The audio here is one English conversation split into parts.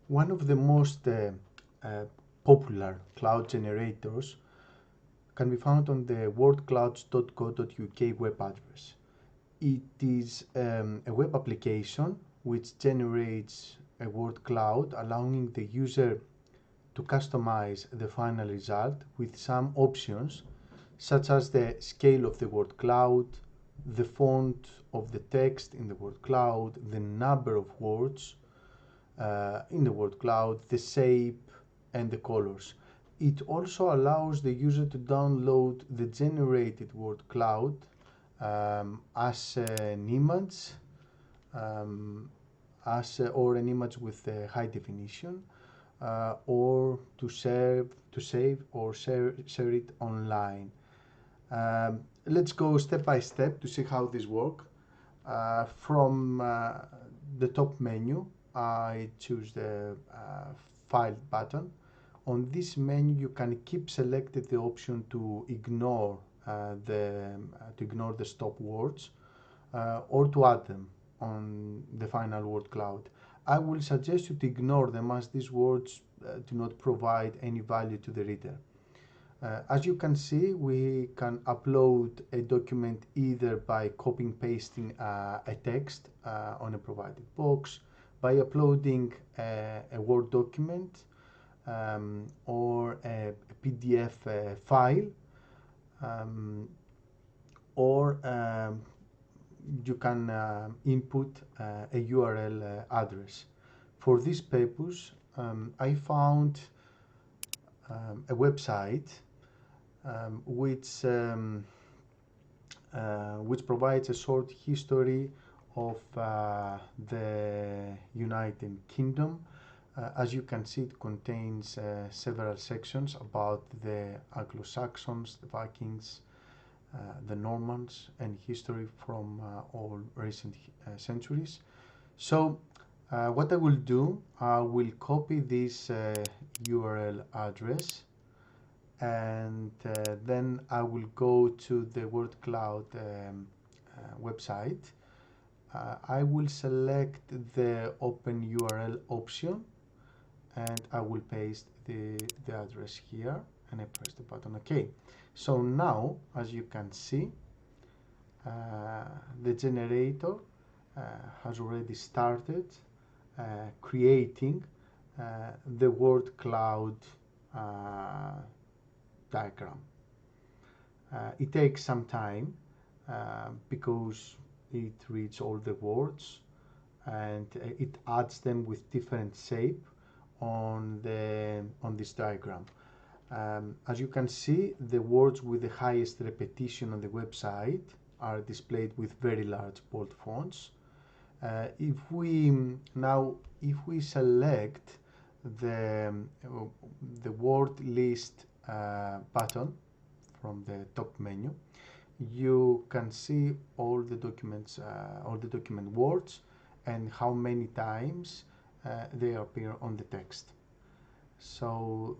One of the most popular cloud generators can be found on the wordclouds.co.uk web address. It is a web application which generates a word cloud, allowing the user to customize the final result with some options such as the scale of the word cloud, the font of the text in the word cloud, the number of words in the word cloud, the shape, and the colors. It also allows the user to download the generated word cloud as an image, or an image with a high definition, or to save or share it online. Let's go step by step to see how this works. From the top menu, I choose the File button. On this menu, you can keep selected the option to ignore the stop words or to add them on the final word cloud. I will suggest you to ignore them as these words do not provide any value to the reader. As you can see, we can upload a document either by copying pasting a text on a provided box, by uploading a Word document or a PDF file, or you can input a URL address. For this purpose, I found a website which provides a short history of the United Kingdom. As you can see, it contains several sections about the Anglo-Saxons, the Vikings, the Normans, and history from all recent centuries. So what I will do, I will copy this URL address, and then I will go to the word cloud website. I will select the open URL option, and I will paste the address here, and I press the button OK. So now, as you can see, the generator has already started creating the word cloud diagram. It takes some time because it reads all the words and it adds them with different shape on this diagram. As you can see, the words with the highest repetition on the website are displayed with very large bold fonts. If we select the word list button from the top menu, you can see all the documents, all the document words, and how many times they appear on the text. So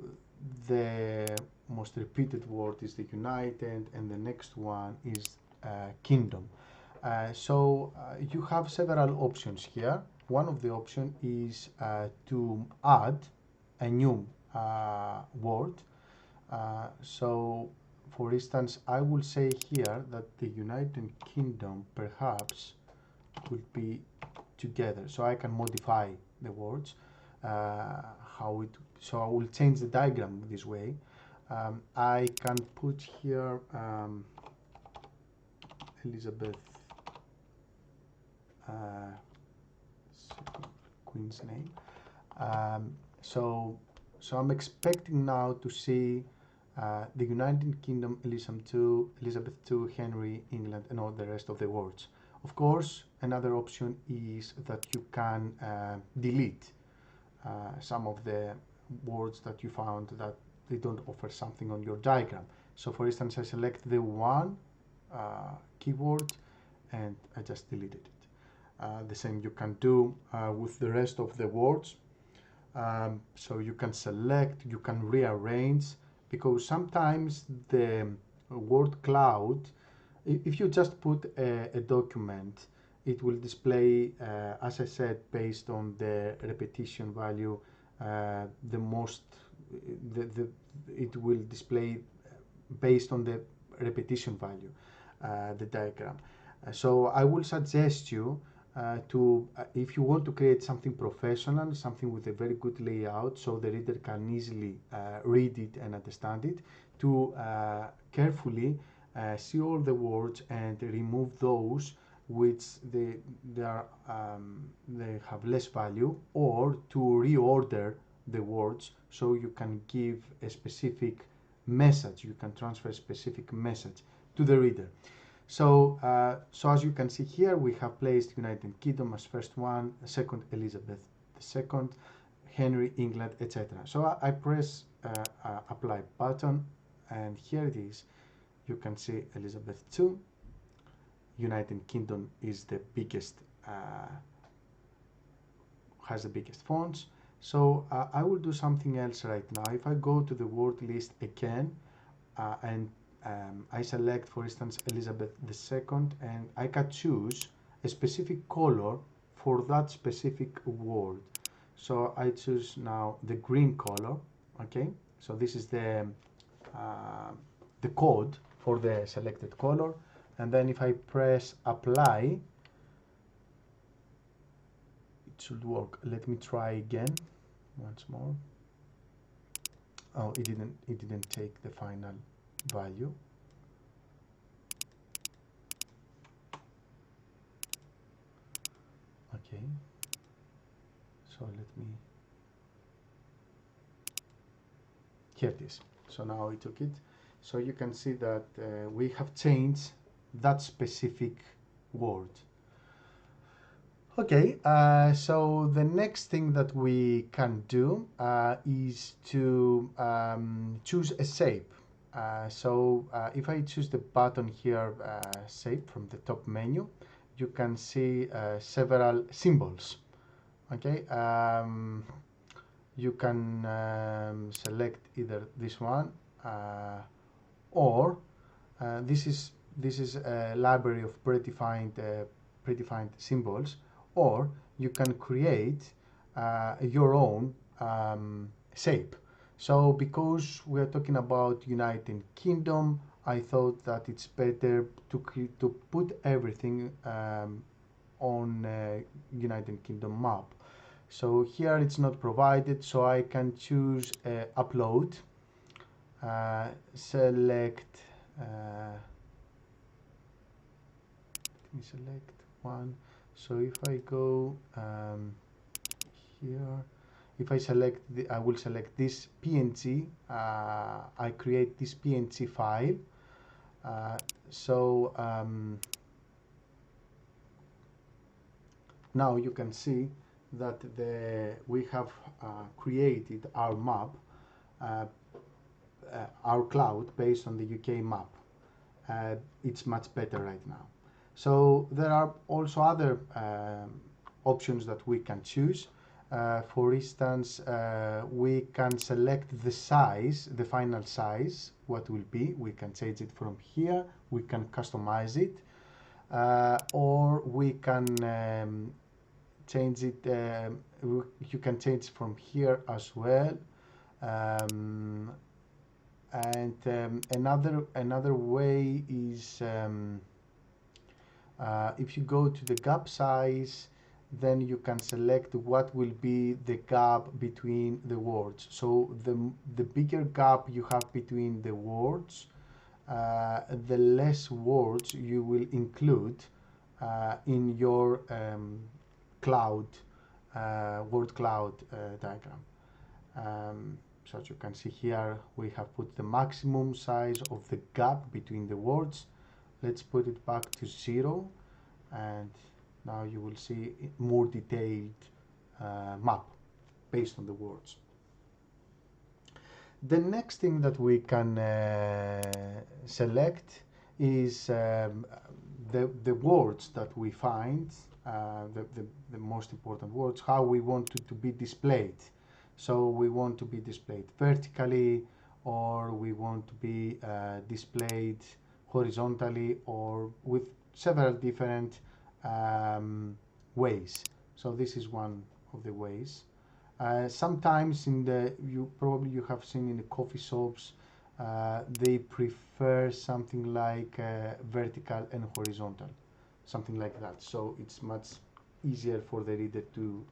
the most repeated word is the United, and the next one is Kingdom. You have several options here. One of the options is to add a new word. For instance, I will say here that the United Kingdom perhaps could be together. So I can modify the words. So I will change the diagram this way. I can put here Elizabeth, Queen's name. So I'm expecting now to see the United Kingdom, Elizabeth II, Henry, England, and all the rest of the words. Of course, another option is that you can delete some of the words that you found that they don't offer something on your diagram. So for instance, I select the one keyword and I just deleted it. The same you can do with the rest of the words. So you can select, you can rearrange, because sometimes the word cloud, if you just put a document it will display, as I said, based on the repetition value, the most, the it will display based on the repetition value, the diagram. So I will suggest you if you want to create something professional, something with a very good layout, so the reader can easily read it and understand it, to carefully see all the words and remove those which they have less value, or to reorder the words so you can give a specific message, you can transfer a specific message to the reader. So, so as you can see here, we have placed United Kingdom as first one, second Elizabeth II, Henry, England, etc. So I press apply button, and here it is. You can see Elizabeth II. United Kingdom is the biggest, has the biggest fonts. So I will do something else right now. If I go to the word list again and I select, for instance, Elizabeth II, and I can choose a specific color for that specific word. So I choose now the green color. Okay, so this is the code for the selected color, and then if I press apply, it should work. Let me try again once more. Oh, it didn't take the final value. Okay, so let me, here it is. So now I took it. So you can see that we have changed that specific word. Okay, so the next thing that we can do is to choose a shape. If I choose the button here, shape, from the top menu, you can see several symbols. Okay, you can select either this one or this is a library of predefined symbols, or you can create your own shape. So because we are talking about United Kingdom, I thought that it's better to put everything on United Kingdom map. So here it's not provided, so I can choose upload, select, let me select one. So if I go here, if I select I will select this PNG. I create this PNG file. Now you can see that we have created our map, our cloud, based on the UK map. It's much better right now. So there are also other options that we can choose. For instance, we can select the size, the final size, what will be. We can change it from here. We can customize it, or we can change it. You can change from here as well. Another way is if you go to the gap size, then you can select what will be the gap between the words. So the bigger gap you have between the words, the less words you will include in your cloud, word cloud diagram. So as you can see here, we have put the maximum size of the gap between the words. Let's put it back to 0, and now you will see more detailed map based on the words. The next thing that we can select is the words that we find, the most important words, how we want it to be displayed. So we want to be displayed vertically, or we want to be displayed horizontally, or with several different ways. So this is one of the ways. Sometimes in the you have seen in the coffee shops, they prefer something like vertical and horizontal, something like that. So it's much easier for the reader to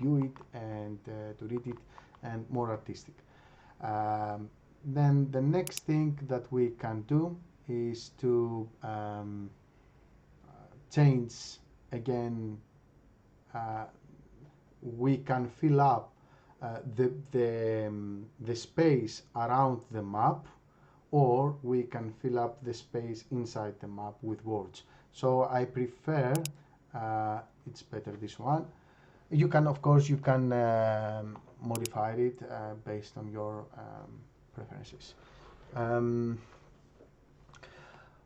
view it and to read it, and more artistic. Then the next thing that we can do is to change again. We can fill up the space around the map, or we can fill up the space inside the map with words. So I prefer, it's better this one. You can, of course, you can modify it based on your preferences.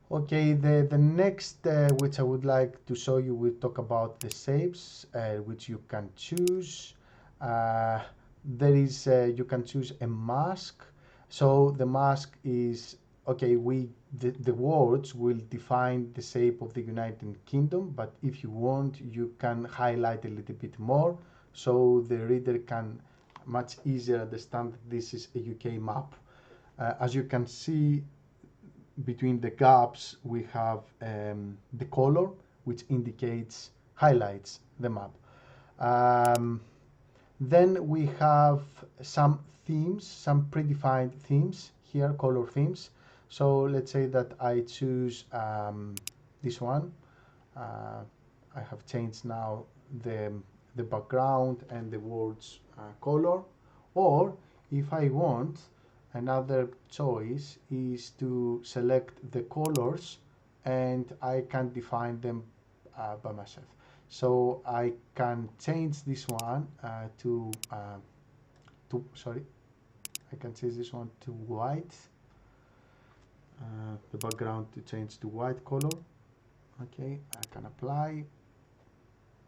Okay, the next which I would like to show you, we talk about the shapes which you can choose. There is you can choose a mask. So the mask is okay. The words will define the shape of the United Kingdom, but if you want, you can highlight a little bit more, so the reader can much easier understand that this is a UK map. As you can see, between the gaps we have the color, which indicates, highlights the map. Then we have some themes, some predefined themes here, color themes. So let's say that I choose this one. I have changed now the background and the words color. Or if I want, another choice is to select the colors, and I can define them by myself. So I can change this one sorry, I can change this one to white, the background to change to white color. Okay, I can apply,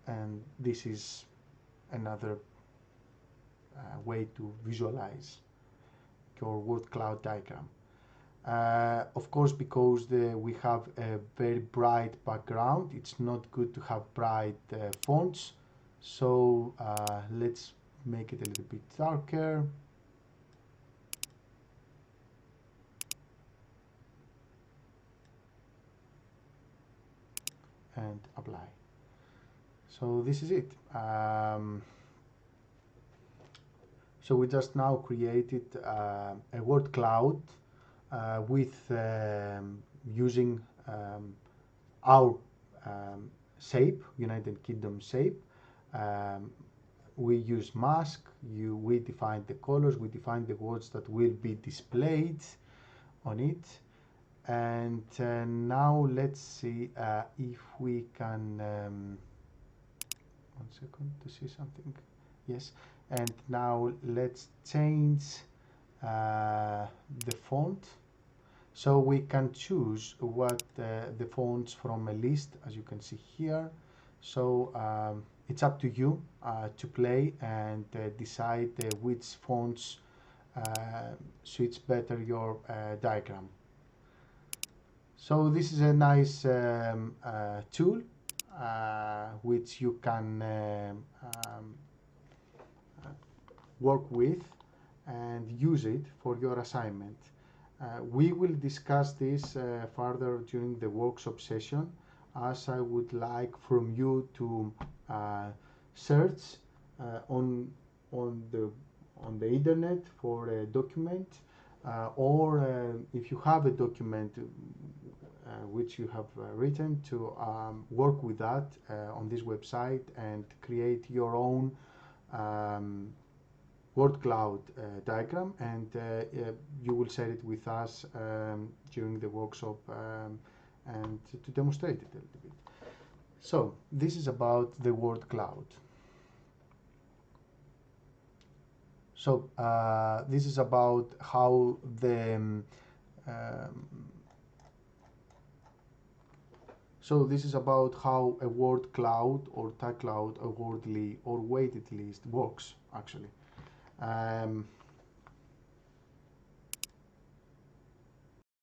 and this is another way to visualize your word cloud diagram. Of course, because we have a very bright background, it's not good to have bright fonts. So let's make it a little bit darker. And apply. So this is it. So we just now created a word cloud with using our shape, United Kingdom shape. We use mask, we define the colors, we define the words that will be displayed on it. And now let's see if we can, 1 second to see something. Yes, and now let's change the font. So we can choose what the fonts from a list, as you can see here. So it's up to you to play and decide which fonts suits better your diagram. So this is a nice tool which you can work with and use it for your assignment. We will discuss this further during the workshop session, as I would like from you to search on the internet for a document, or if you have a document which you have written, to work with that on this website and create your own word cloud diagram, and you will share it with us during the workshop and to demonstrate it a little bit. So this is about the word cloud. So this is about how so this is about how a word cloud or tag cloud, a wordly or weighted list works actually.